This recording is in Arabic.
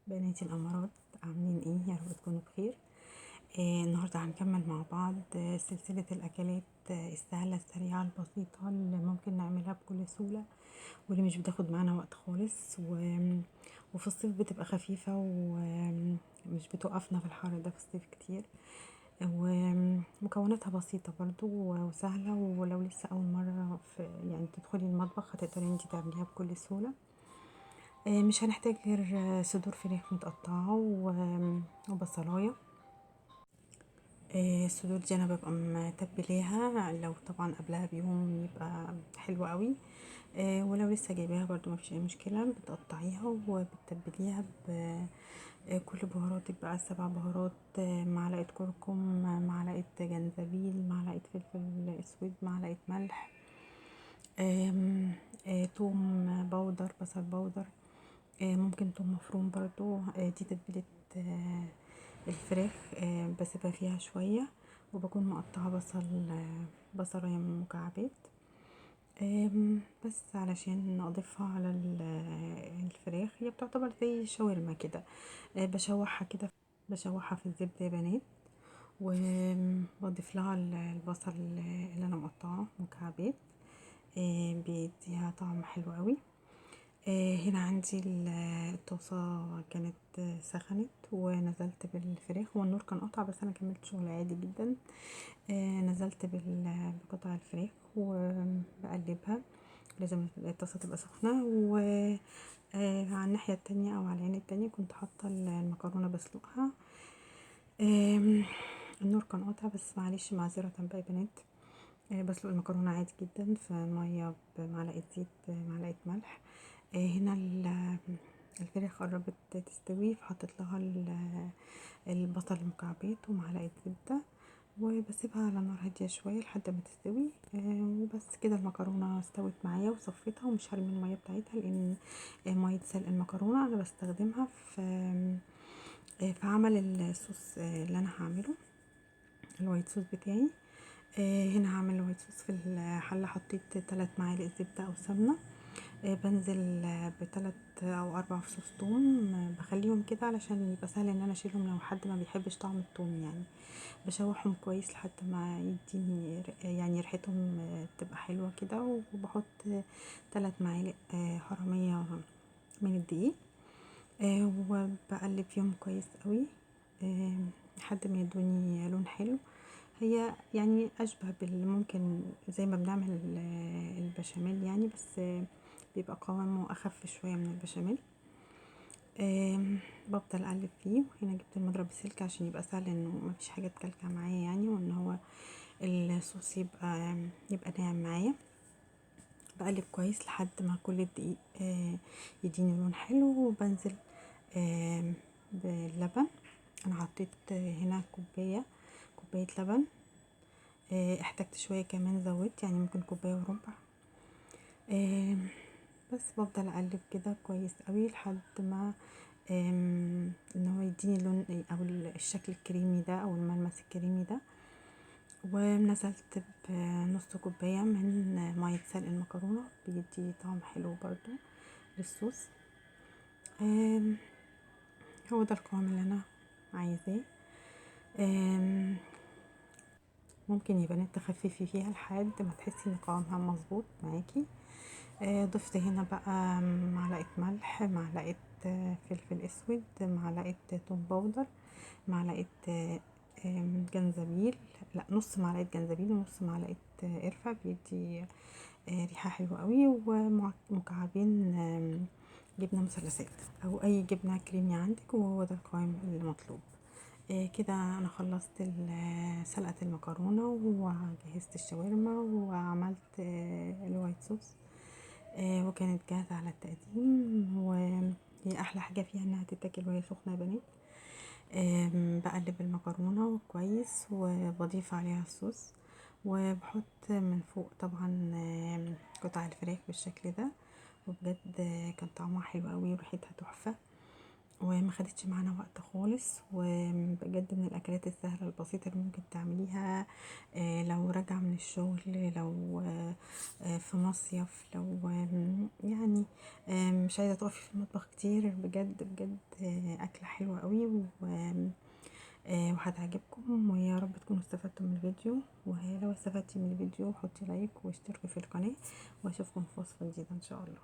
بناتي الأمارات، عاملين ايه؟ يا رب تكونوا بخير. النهارده هنكمل مع بعض سلسلة الأكلات السهلة السريعة البسيطة اللي ممكن نعملها بكل سهولة، واللي مش بتاخد معانا وقت خالص وفي الصيف بتبقى خفيفة ومش بتوقفنا في الحر ده في الصيف كتير. ومكوناتها بسيطة برضو وسهلة، ولو لسه أول مرة يعني تدخلي المطبخ هتقدري انتي تعمليها بكل سهولة. مش هنحتاج غير صدور فراخ متقطعة وبصلاية. الصدور دي انا ببقى متبلاها، لو طبعا قبلها بيوم يبقى حلو قوي. ولو لسه جايباها برضو ما فيش اي مشكله، بتقطعيها وبتتبليها كل بهاراتك بقى، 7 بهارات، معلقه كركم، معلقه جنزبيل، معلقه فلفل اسود، معلقه ملح، آم، توم باودر، بصل باودر، ممكن توم مفروم برضو. دي تتبيلة الفراخ. بسيبها فيها شوية، وبكون مقطعة بصلاية مكعبات، بس علشان اضيفها على الفراخ. هي بتعتبر زي شاورما كده. بشوحها كده، بشوحها في الزبدة يا بنات، وبضيف لها البصل اللي انا مقطعاه مكعبات. بيديها طعم حلو قوي. هنا عندي الطاسة كانت سخنت، ونزلت بالفراخ، والنور كان قطع بس انا كملت شغل عادي جدا. نزلت بقطع الفراخ وبقلبها. لازم الطاسة تبقى سخنة. على الناحية التانية او على العين التانية كنت حاطة المكرونة بسلقها. النور كان قاطع بس معلش، معذرة بقى يا بنات. بسلق المكرونة عادي جدا في مية بمعلقة زيت بمعلقة ملح. هنا الفراخ قربت تستوي، فحطيت لها البصل المكعبات ومعلقة زبدة، وبسيبها على نار هادية شوية لحد ما تستوي. وبس كده المكرونة استوت معايا وصفيتها، ومش هرمي المية بتاعتها لان مية سلق المكرونة انا بستخدمها في عمل الصوص اللي انا هعمله، الوايت صوص بتاعي. هنا هعمل وايت صوص. في الحلة حطيت 3 معالق زبدة او سمنة. بنزل ب3 أو 4 فصوص توم. بخليهم كده علشان يبقى سهل ان انا اشيلهم لو حد ما بيحبش طعم التوم يعني. بشوحهم كويس لحد ما يديني يعني ريحتهم تبقى حلوة كده. وبحط 3 معالق حرامية من الدقيق. وبقلب فيهم كويس قوي لحد ما يدوني لون حلو. هي يعني اشبه ممكن زي ما بنعمل البشاميل يعني، بس بيبقى قوامه اخف شويه من البشاميل. بفضل اقلب فيه. وهنا جبت المضرب السلك عشان يبقى سهل انه مفيش حاجه تكلكع معايا يعني، وان هو الصوص يبقى ناعم معايا. بقلب كويس لحد ما كل الدقيق يديني لون حلو. وبنزل باللبن. انا حطيت هنا كوبايه لبن. احتجت شويه كمان زودت، يعني ممكن كوبايه وربع. بس بفضل اقلب كده كويس قوي لحد ما ان هو يديني اللون او الشكل الكريمي ده او الملمس الكريمي ده. ونزلت بنص كوبايه من ميه سلق المكرونه، بيدي طعم حلو برضو للصوص. هو ده القوام اللي انا عايزاه. ممكن يا بنات تخففي فيها لحد ما تحسي ان قوامها مظبوط معاكي. ضفت هنا بقى معلقه ملح، معلقه فلفل اسود، معلقه توم باودر، معلقه جنزبيل، لا نص معلقه جنزبيل ونص معلقه قرفه، بيدي ريحه حلوه قوي. ومكعبين جبنه مثلثات او اي جبنه كريمي عندك، وهو ده القوام المطلوب. كده انا خلصت سلقة المكرونة وجهزت الشاورما وعملت الوايت صوص. وكانت جاهزة على التقديم، وهي احلى حاجة فيها انها تتاكل وهي سخنة يا بنات. بقلب المكرونة كويس وبضيف عليها الصوص، وبحط من فوق طبعا قطع الفراخ بالشكل ده. وبجد كان طعمها حلو قوي وريحتها تحفة. وما خدتش معانا وقت خالص، وبجد من الاكلات السهله البسيطه اللي ممكن تعمليها لو راجعه من الشغل، لو في مصيف، لو يعني مش عايزه تقفي في المطبخ كتير. بجد بجد اكله حلوه قوي وهتعجبكم، ويا رب تكونوا استفدتم من الفيديو. ولو استفدتي من الفيديو حطي لايك واشتركي في القناه، واشوفكم في وصفه جديده ان شاء الله.